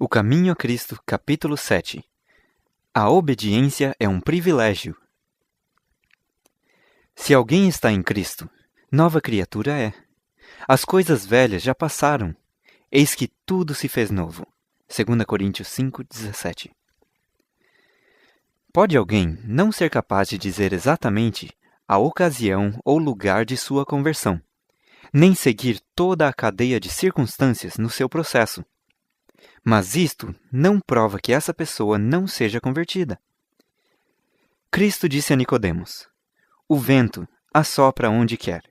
O Caminho a Cristo, capítulo 7. A obediência é um privilégio. Se alguém está em Cristo, nova criatura é. As coisas velhas já passaram, eis que tudo se fez novo. 2 Coríntios 5:17. Pode alguém não ser capaz de dizer exatamente a ocasião ou lugar de sua conversão, nem seguir toda a cadeia de circunstâncias no seu processo. Mas isto não prova que essa pessoa não seja convertida. Cristo disse a Nicodemos: o vento assopra onde quer,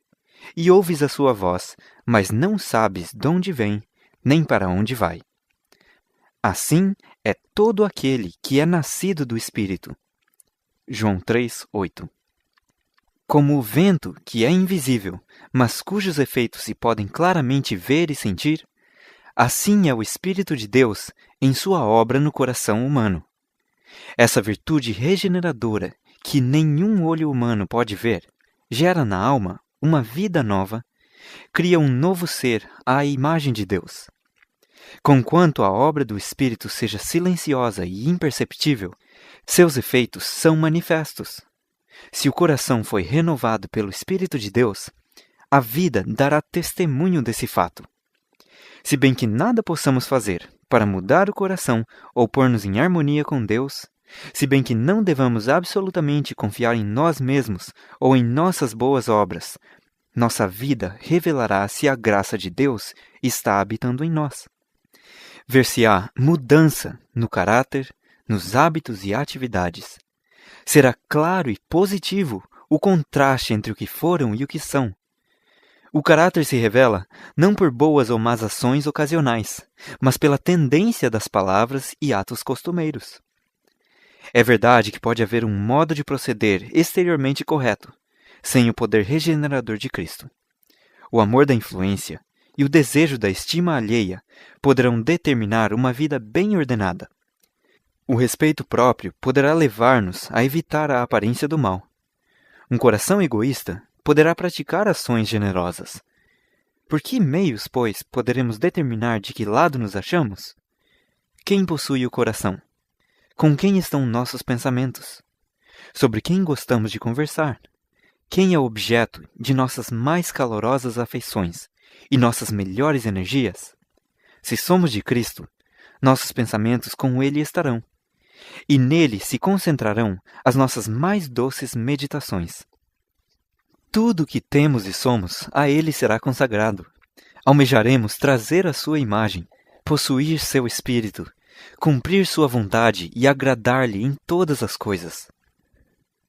e ouves a sua voz, mas não sabes de onde vem, nem para onde vai. Assim é todo aquele que é nascido do Espírito. João 3:8. Como o vento, que é invisível, mas cujos efeitos se podem claramente ver e sentir, assim é o Espírito de Deus em sua obra no coração humano. Essa virtude regeneradora, que nenhum olho humano pode ver, gera na alma uma vida nova, cria um novo ser à imagem de Deus. Conquanto a obra do Espírito seja silenciosa e imperceptível, seus efeitos são manifestos. Se o coração foi renovado pelo Espírito de Deus, a vida dará testemunho desse fato. Se bem que nada possamos fazer para mudar o coração ou pôr-nos em harmonia com Deus, se bem que não devamos absolutamente confiar em nós mesmos ou em nossas boas obras, nossa vida revelará se a graça de Deus está habitando em nós. Ver-se-á mudança no caráter, nos hábitos e atividades. Será claro e positivo o contraste entre o que foram e o que são. O caráter se revela não por boas ou más ações ocasionais, mas pela tendência das palavras e atos costumeiros. É verdade que pode haver um modo de proceder exteriormente correto, sem o poder regenerador de Cristo. O amor da influência e o desejo da estima alheia poderão determinar uma vida bem ordenada. O respeito próprio poderá levar-nos a evitar a aparência do mal. Um coração egoísta poderá praticar ações generosas. Por que meios, pois, poderemos determinar de que lado nos achamos? Quem possui o coração? Com quem estão nossos pensamentos? Sobre quem gostamos de conversar? Quem é o objeto de nossas mais calorosas afeições e nossas melhores energias? Se somos de Cristo, nossos pensamentos com Ele estarão, e nele se concentrarão as nossas mais doces meditações. Tudo o que temos e somos a Ele será consagrado. Almejaremos trazer a sua imagem, possuir seu espírito, cumprir sua vontade e agradar-lhe em todas as coisas.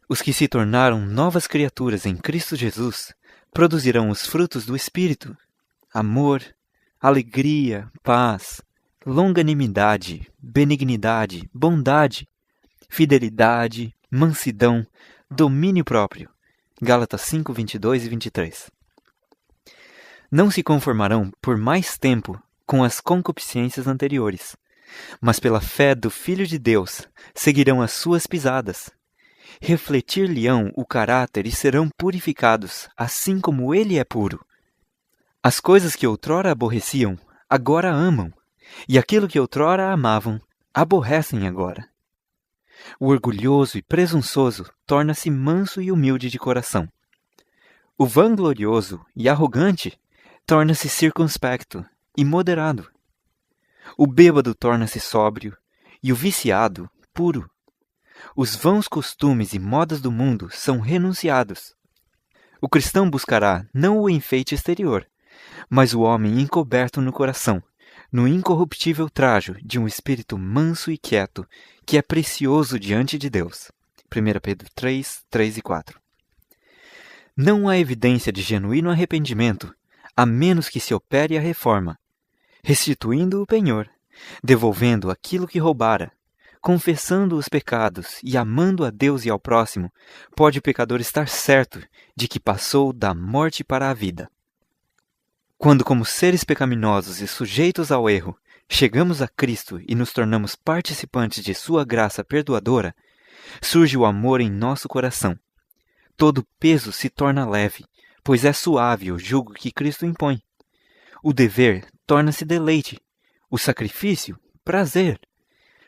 Os que se tornaram novas criaturas em Cristo Jesus produzirão os frutos do Espírito: amor, alegria, paz, longanimidade, benignidade, bondade, fidelidade, mansidão, domínio próprio. Gálatas 5, 22 e 23. Não se conformarão por mais tempo com as concupiscências anteriores, mas pela fé do Filho de Deus seguirão as suas pisadas. Refletir-lhe-ão o caráter e serão purificados, assim como ele é puro. As coisas que outrora aborreciam, agora amam, e aquilo que outrora amavam, aborrecem agora. O orgulhoso e presunçoso torna-se manso e humilde de coração. O vanglorioso e arrogante torna-se circunspecto e moderado. O bêbado torna-se sóbrio e o viciado puro. Os vãos costumes e modas do mundo são renunciados. O cristão buscará não o enfeite exterior, mas o homem encoberto no coração, no incorruptível trajo de um espírito manso e quieto, que é precioso diante de Deus. 1 Pedro 3, 3 e 4. Não há evidência de genuíno arrependimento, a menos que se opere a reforma, restituindo o penhor, devolvendo aquilo que roubara, confessando os pecados e amando a Deus e ao próximo, pode o pecador estar certo de que passou da morte para a vida. Quando, como seres pecaminosos e sujeitos ao erro, chegamos a Cristo e nos tornamos participantes de sua graça perdoadora, surge o amor em nosso coração. Todo peso se torna leve, pois é suave o jugo que Cristo impõe. O dever torna-se deleite, o sacrifício prazer.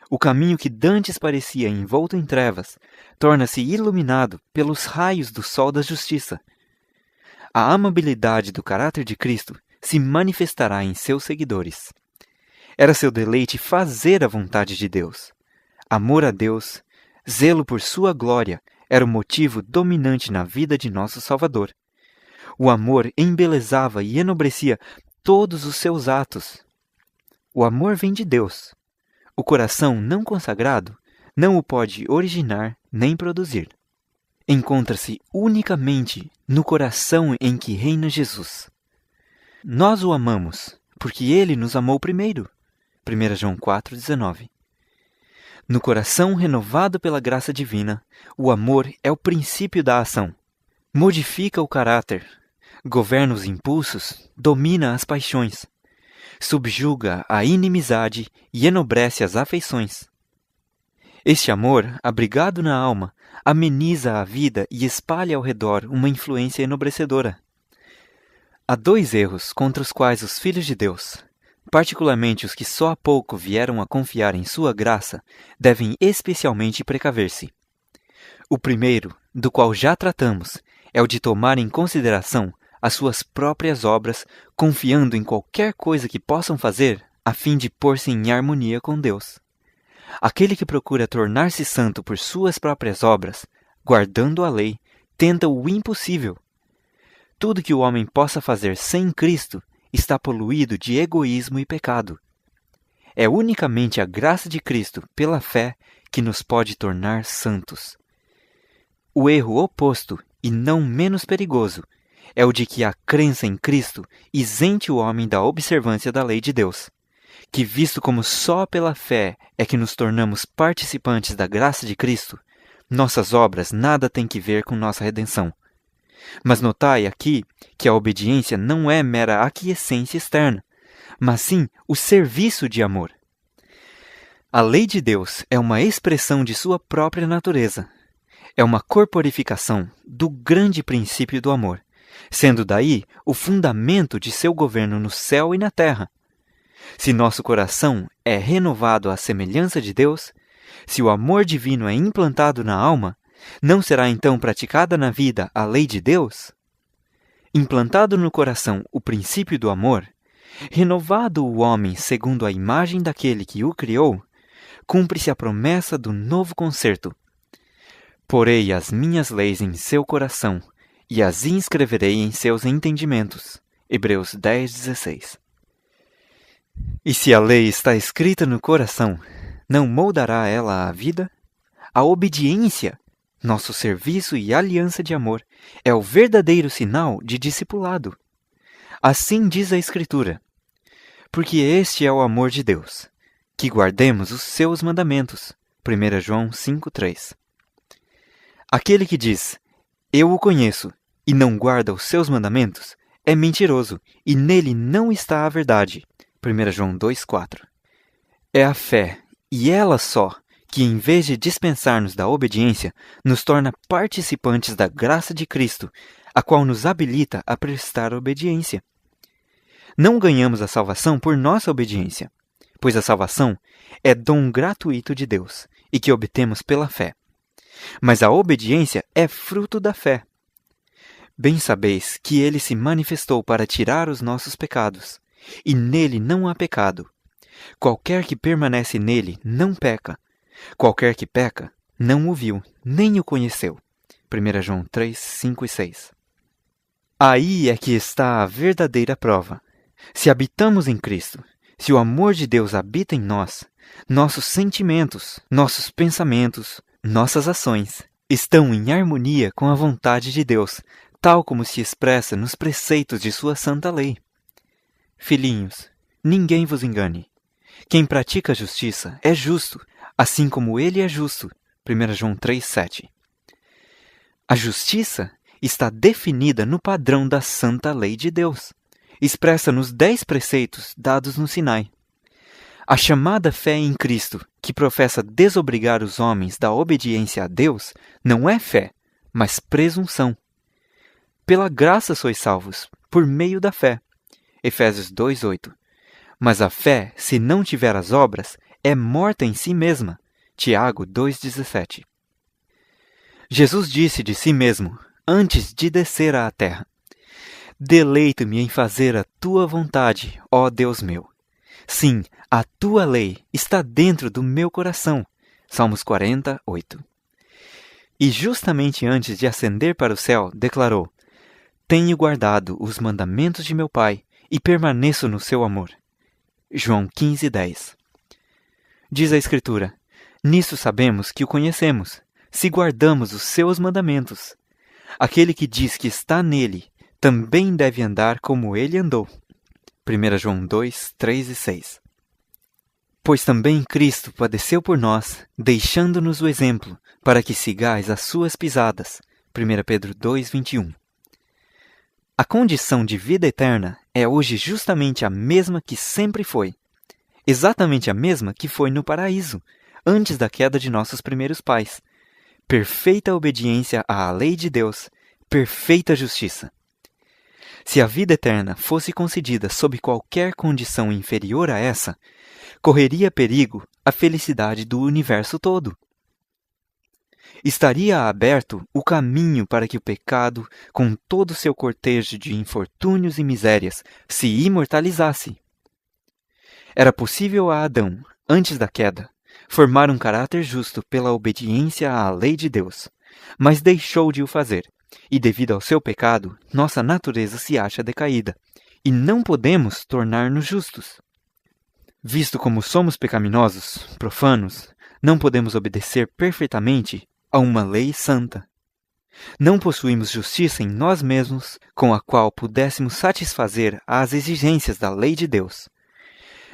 O caminho que dantes parecia envolto em trevas torna-se iluminado pelos raios do sol da justiça. A amabilidade do caráter de Cristo se manifestará em seus seguidores. Era seu deleite fazer a vontade de Deus. Amor a Deus, zelo por sua glória, era o motivo dominante na vida de nosso Salvador. O amor embelezava e enobrecia todos os seus atos. O amor vem de Deus. O coração não consagrado não o pode originar nem produzir. Encontra-se unicamente no coração em que reina Jesus. Nós o amamos, porque ele nos amou primeiro. 1 João 4,19. No coração renovado pela graça divina, o amor é o princípio da ação. Modifica o caráter, governa os impulsos, domina as paixões, subjuga a inimizade e enobrece as afeições. Este amor, abrigado na alma, ameniza a vida e espalha ao redor uma influência enobrecedora. Há dois erros contra os quais os filhos de Deus, particularmente os que só há pouco vieram a confiar em sua graça, devem especialmente precaver-se. O primeiro, do qual já tratamos, é o de tomar em consideração as suas próprias obras, confiando em qualquer coisa que possam fazer, a fim de pôr-se em harmonia com Deus. Aquele que procura tornar-se santo por suas próprias obras, guardando a lei, tenta o impossível. Tudo que o homem possa fazer sem Cristo está poluído de egoísmo e pecado. É unicamente a graça de Cristo, pela fé, que nos pode tornar santos. O erro oposto, e não menos perigoso, é o de que a crença em Cristo isente o homem da observância da lei de Deus, que visto como só pela fé é que nos tornamos participantes da graça de Cristo, nossas obras nada têm que ver com nossa redenção. Mas notai aqui que a obediência não é mera aquiescência externa, mas sim o serviço de amor. A lei de Deus é uma expressão de sua própria natureza. É uma corporificação do grande princípio do amor, sendo daí o fundamento de seu governo no céu e na terra. Se nosso coração é renovado à semelhança de Deus, se o amor divino é implantado na alma, não será então praticada na vida a lei de Deus? Implantado no coração o princípio do amor, renovado o homem segundo a imagem daquele que o criou, cumpre-se a promessa do novo concerto. Porei as minhas leis em seu coração e as inscreverei em seus entendimentos. Hebreus 10:16. E se a lei está escrita no coração, não moldará ela a vida? A obediência, nosso serviço e aliança de amor, é o verdadeiro sinal de discipulado. Assim diz a Escritura: porque este é o amor de Deus, que guardemos os seus mandamentos. 1 João 5:3. Aquele que diz, eu o conheço, e não guarda os seus mandamentos, é mentiroso, e nele não está a verdade. 1 João 2:4. É a fé, e ela só, que em vez de dispensar-nos da obediência, nos torna participantes da graça de Cristo, a qual nos habilita a prestar obediência. Não ganhamos a salvação por nossa obediência, pois a salvação é dom gratuito de Deus, e que obtemos pela fé. Mas a obediência é fruto da fé. Bem sabeis que ele se manifestou para tirar os nossos pecados, e nele não há pecado. Qualquer que permanece nele não peca. Qualquer que peca não o viu, nem o conheceu. 1 João 3, 5 e 6. Aí é que está a verdadeira prova. Se habitamos em Cristo, se o amor de Deus habita em nós, nossos sentimentos, nossos pensamentos, nossas ações estão em harmonia com a vontade de Deus, tal como se expressa nos preceitos de sua santa lei. Filhinhos, ninguém vos engane. Quem pratica a justiça é justo, assim como ele é justo. 1 João 3:7. A justiça está definida no padrão da santa lei de Deus, expressa nos 10 preceitos dados no Sinai. A chamada fé em Cristo, que professa desobrigar os homens da obediência a Deus, não é fé, mas presunção. Pela graça sois salvos, por meio da fé. Efésios 2:8. Mas a fé, se não tiver as obras, é morta em si mesma. Tiago 2,17. Jesus disse de si mesmo, antes de descer à terra: Deleito-me em fazer a tua vontade, ó Deus meu. Sim, a tua lei está dentro do meu coração. Salmos 48. E justamente antes de ascender para o céu, declarou: Tenho guardado os mandamentos de meu Pai e permaneço no seu amor. João 15:10. Diz a Escritura: Nisso sabemos que o conhecemos, se guardamos os seus mandamentos. Aquele que diz que está nele também deve andar como ele andou. 1 João 2, 3 e 6. Pois também Cristo padeceu por nós, deixando-nos o exemplo, para que sigais as suas pisadas. 1 Pedro 2, 21. A condição de vida eterna é hoje justamente a mesma que sempre foi. Exatamente a mesma que foi no paraíso, antes da queda de nossos primeiros pais. Perfeita obediência à lei de Deus, perfeita justiça. Se a vida eterna fosse concedida sob qualquer condição inferior a essa, correria perigo a felicidade do universo todo. Estaria aberto o caminho para que o pecado, com todo o seu cortejo de infortúnios e misérias, se imortalizasse. Era possível a Adão, antes da queda, formar um caráter justo pela obediência à lei de Deus, mas deixou de o fazer, e devido ao seu pecado, nossa natureza se acha decaída, e não podemos tornar-nos justos. Visto como somos pecaminosos, profanos, não podemos obedecer perfeitamente a uma lei santa. Não possuímos justiça em nós mesmos com a qual pudéssemos satisfazer às exigências da lei de Deus.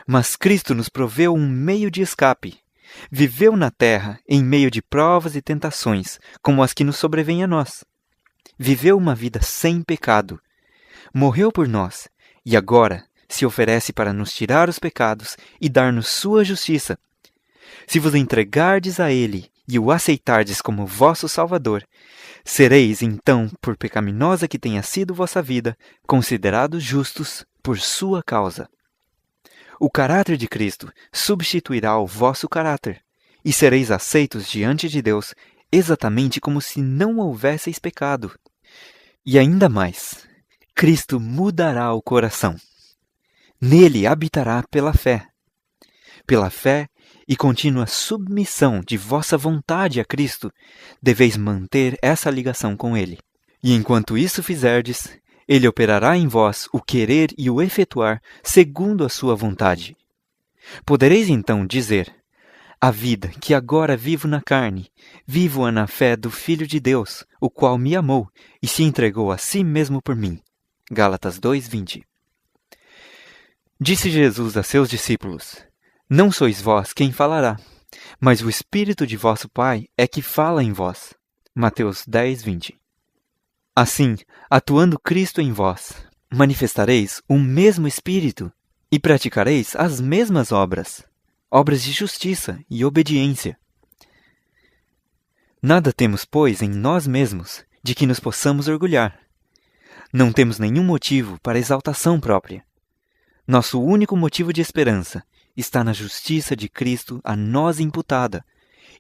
Mas Cristo nos proveu um meio de escape. Viveu na terra em meio de provas e tentações, como as que nos sobrevêm a nós. Viveu uma vida sem pecado. Morreu por nós e agora se oferece para nos tirar os pecados e dar-nos sua justiça. Se vos entregardes a Ele e o aceitardes como vosso Salvador, sereis então, por pecaminosa que tenha sido vossa vida, considerados justos por sua causa. O caráter de Cristo substituirá o vosso caráter, e sereis aceitos diante de Deus exatamente como se não houvesseis pecado. E ainda mais, Cristo mudará o coração. Nele habitará pela fé. Pela fé e contínua submissão de vossa vontade a Cristo, deveis manter essa ligação com Ele. E enquanto isso fizerdes, Ele operará em vós o querer e o efetuar segundo a sua vontade. Podereis então dizer: a vida que agora vivo na carne, vivo-a na fé do Filho de Deus, o qual me amou e se entregou a si mesmo por mim. Gálatas 2:20. Disse Jesus a seus discípulos: Não sois vós quem falará, mas o Espírito de vosso Pai é que fala em vós. Mateus 10:20. Assim, atuando Cristo em vós, manifestareis o mesmo Espírito e praticareis as mesmas obras, obras de justiça e obediência. Nada temos, pois, em nós mesmos de que nos possamos orgulhar. Não temos nenhum motivo para exaltação própria. Nosso único motivo de esperança está na justiça de Cristo a nós imputada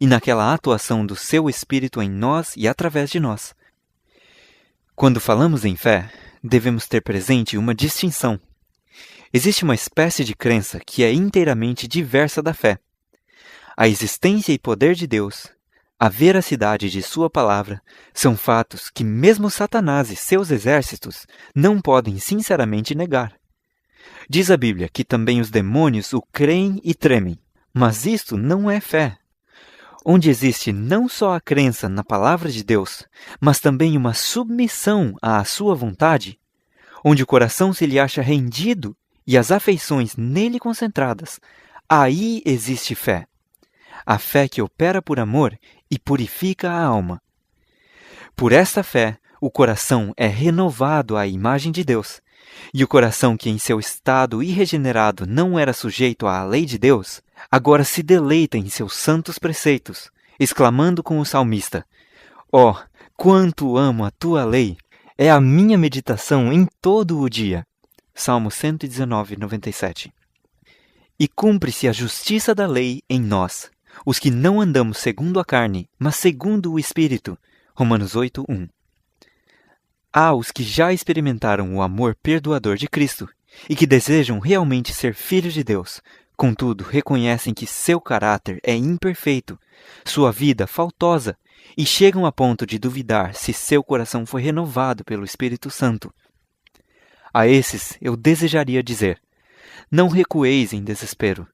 e naquela atuação do seu Espírito em nós e através de nós. Quando falamos em fé, devemos ter presente uma distinção. Existe uma espécie de crença que é inteiramente diversa da fé. A existência e poder de Deus, a veracidade de sua palavra, são fatos que mesmo Satanás e seus exércitos não podem sinceramente negar. Diz a Bíblia que também os demônios o creem e tremem, mas isto não é fé. Onde existe não só a crença na palavra de Deus, mas também uma submissão à sua vontade, onde o coração se lhe acha rendido e as afeições nele concentradas, aí existe fé. A fé que opera por amor e purifica a alma. Por esta fé, o coração é renovado à imagem de Deus, e o coração que em seu estado irregenerado não era sujeito à lei de Deus, agora se deleita em seus santos preceitos, exclamando com o salmista: Ó, quanto amo a tua lei! É a minha meditação em todo o dia. Salmo 119, 97. E cumpre-se a justiça da lei em nós, os que não andamos segundo a carne, mas segundo o Espírito. Romanos 8:1. Há os que já experimentaram o amor perdoador de Cristo e que desejam realmente ser filhos de Deus, contudo reconhecem que seu caráter é imperfeito, sua vida faltosa, e chegam a ponto de duvidar se seu coração foi renovado pelo Espírito Santo. A esses eu desejaria dizer: não recueis em desespero.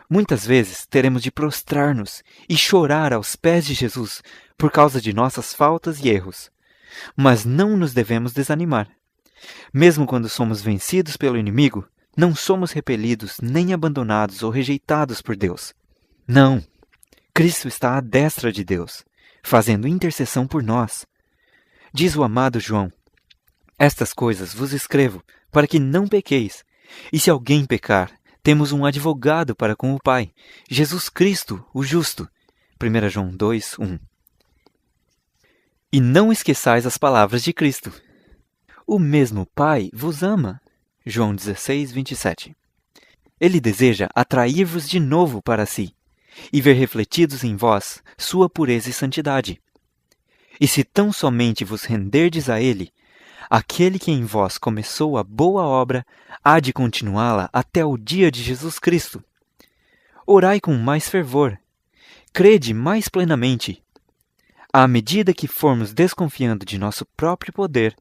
Muitas vezes teremos de prostrar-nos e chorar aos pés de Jesus por causa de nossas faltas e erros. Mas não nos devemos desanimar. Mesmo quando somos vencidos pelo inimigo, não somos repelidos nem abandonados ou rejeitados por Deus. Não! Cristo está à destra de Deus, fazendo intercessão por nós. Diz o amado João: estas coisas vos escrevo para que não pequeis. E se alguém pecar, temos um advogado para com o Pai, Jesus Cristo, o justo. 1 João 2:1. E não esqueçais as palavras de Cristo. O mesmo Pai vos ama. João 16:27. Ele deseja atrair-vos de novo para si e ver refletidos em vós sua pureza e santidade. E se tão somente vos renderdes a Ele, aquele que em vós começou a boa obra há de continuá-la até o dia de Jesus Cristo. Orai com mais fervor. Crede mais plenamente. À medida que formos desconfiando de nosso próprio poder,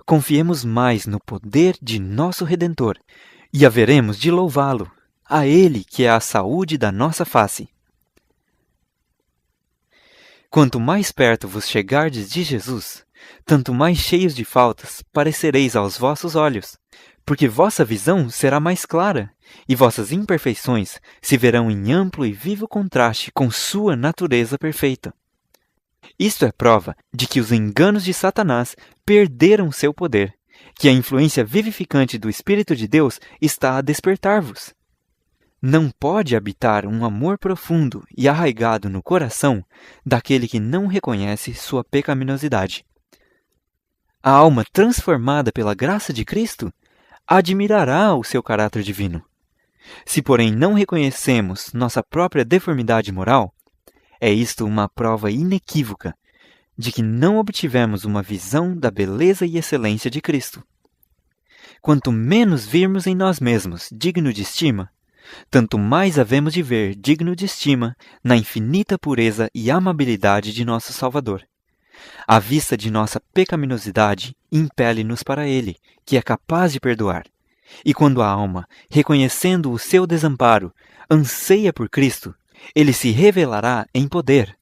confiemos mais no poder de nosso Redentor, e haveremos de louvá-lo, a Ele que é a saúde da nossa face. Quanto mais perto vos chegardes de Jesus, tanto mais cheios de faltas parecereis aos vossos olhos, porque vossa visão será mais clara, e vossas imperfeições se verão em amplo e vivo contraste com sua natureza perfeita. Isto é prova de que os enganos de Satanás perderam seu poder, que a influência vivificante do Espírito de Deus está a despertar-vos. Não pode habitar um amor profundo e arraigado no coração daquele que não reconhece sua pecaminosidade. A alma transformada pela graça de Cristo admirará o seu caráter divino. Se, porém, não reconhecemos nossa própria deformidade moral, é isto uma prova inequívoca de que não obtivemos uma visão da beleza e excelência de Cristo. Quanto menos virmos em nós mesmos digno de estima, tanto mais havemos de ver digno de estima na infinita pureza e amabilidade de nosso Salvador. A vista de nossa pecaminosidade impele-nos para Ele, que é capaz de perdoar. E quando a alma, reconhecendo o seu desamparo, anseia por Cristo, Ele se revelará em poder.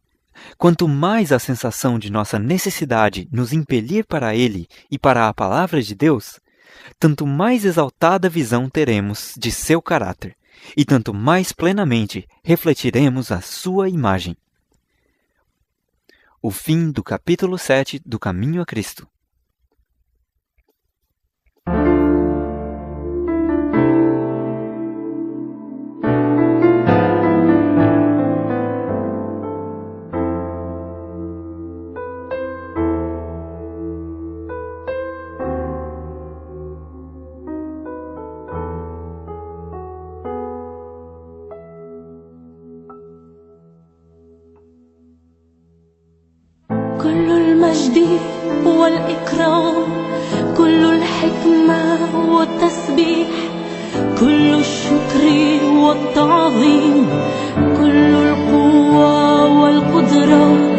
Quanto mais a sensação de nossa necessidade nos impelir para Ele e para a palavra de Deus, tanto mais exaltada visão teremos de seu caráter, e tanto mais plenamente refletiremos a sua imagem. O fim do capítulo 7 do Caminho a Cristo. كل المجد والإكرام، كل الحكمة والتسبيح، كل الشكر والتعظيم، كل القوة والقدرة